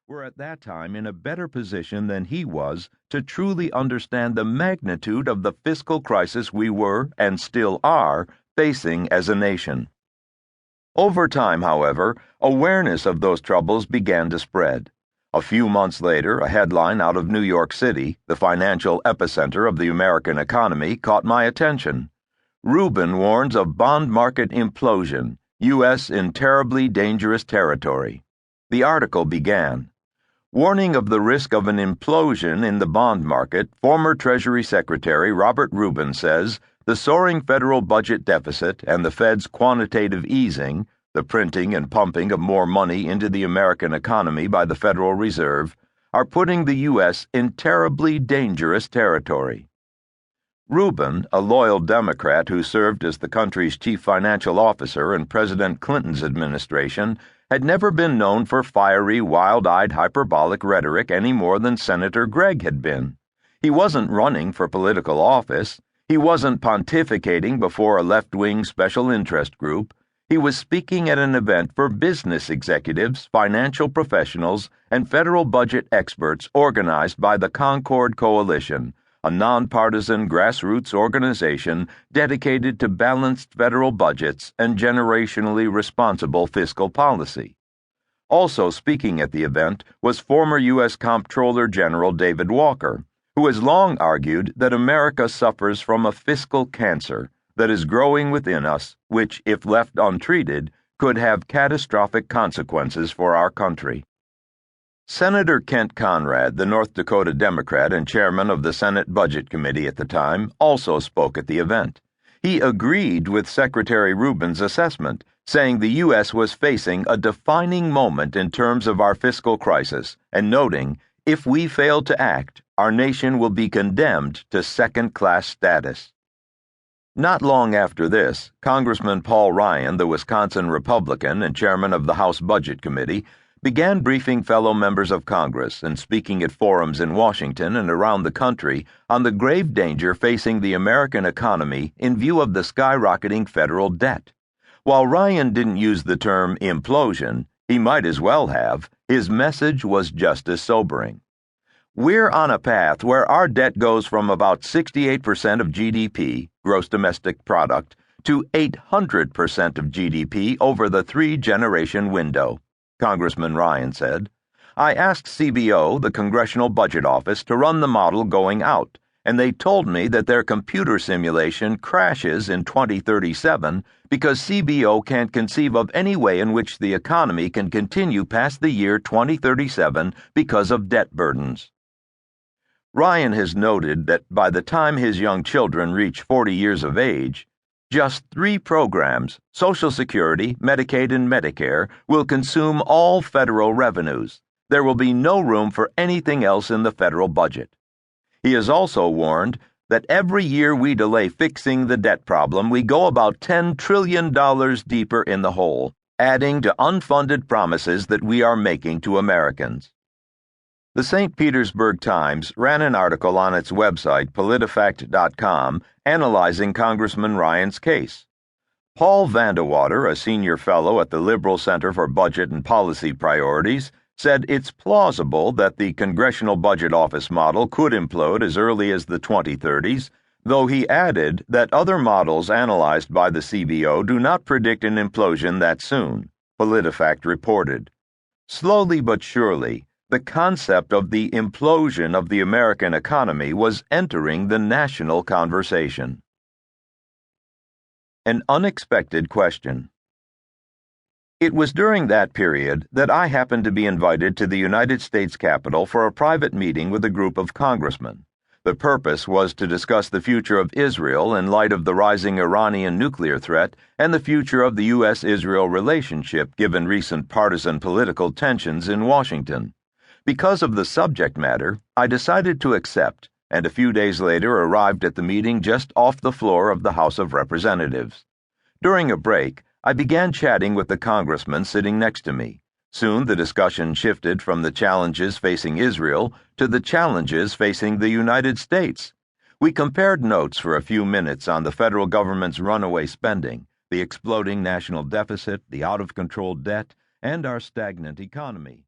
were at that time in a better position than he was to truly understand the magnitude of the fiscal crisis we were, and still are, facing as a nation. Over time, however, awareness of those troubles began to spread. A few months later, a headline out of New York City, the financial epicenter of the American economy, caught my attention. Rubin warns of bond market implosion, U.S. in terribly dangerous territory. The article began, warning of the risk of an implosion in the bond market, former Treasury Secretary Robert Rubin says the soaring federal budget deficit and the Fed's quantitative easing, the printing and pumping of more money into the American economy by the Federal Reserve, are putting the U.S. in terribly dangerous territory. Rubin, a loyal Democrat who served as the country's chief financial officer in President Clinton's administration, had never been known for fiery, wild-eyed, hyperbolic rhetoric any more than Senator Gregg had been. He wasn't running for political office. He wasn't pontificating before a left-wing special interest group. He was speaking at an event for business executives, financial professionals, and federal budget experts organized by the Concord Coalition, a nonpartisan grassroots organization dedicated to balanced federal budgets and generationally responsible fiscal policy. Also speaking at the event was former U.S. Comptroller General David Walker, who has long argued that America suffers from a fiscal cancer that is growing within us, which, if left untreated, could have catastrophic consequences for our country. Senator Kent Conrad, the North Dakota Democrat and chairman of the Senate Budget Committee at the time, also spoke at the event. He agreed with Secretary Rubin's assessment, saying the U.S. was facing a defining moment in terms of our fiscal crisis, and noting, if we fail to act, our nation will be condemned to second-class status. Not long after this, Congressman Paul Ryan, the Wisconsin Republican and chairman of the House Budget Committee, began briefing fellow members of Congress and speaking at forums in Washington and around the country on the grave danger facing the American economy in view of the skyrocketing federal debt. While Ryan didn't use the term implosion, he might as well have. His message was just as sobering. We're on a path where our debt goes from about 68% of GDP, gross domestic product, to 800% of GDP over the three-generation window, Congressman Ryan said. I asked CBO, the Congressional Budget Office, to run the model going out, and they told me that their computer simulation crashes in 2037 because CBO can't conceive of any way in which the economy can continue past the year 2037 because of debt burdens. Ryan has noted that by the time his young children reach 40 years of age, just 3 programs, Social Security, Medicaid, and Medicare, will consume all federal revenues. There will be no room for anything else in the federal budget. He has also warned that every year we delay fixing the debt problem, we go about $10 trillion deeper in the hole, adding to unfunded promises that we are making to Americans. The St. Petersburg Times ran an article on its website, politifact.com, analyzing Congressman Ryan's case. Paul Vandewater, a senior fellow at the Liberal Center for Budget and Policy Priorities, said it's plausible that the Congressional Budget Office model could implode as early as the 2030s, though he added that other models analyzed by the CBO do not predict an implosion that soon, PolitiFact reported. Slowly but surely, the concept of the implosion of the American economy was entering the national conversation. An unexpected question. It was during that period that I happened to be invited to the United States Capitol for a private meeting with a group of congressmen. The purpose was to discuss the future of Israel in light of the rising Iranian nuclear threat and the future of the U.S.-Israel relationship given recent partisan political tensions in Washington. Because of the subject matter, I decided to accept, and a few days later arrived at the meeting just off the floor of the House of Representatives. During a break, I began chatting with the congressman sitting next to me. Soon the discussion shifted from the challenges facing Israel to the challenges facing the United States. We compared notes for a few minutes on the federal government's runaway spending, the exploding national deficit, the out-of-control debt, and our stagnant economy.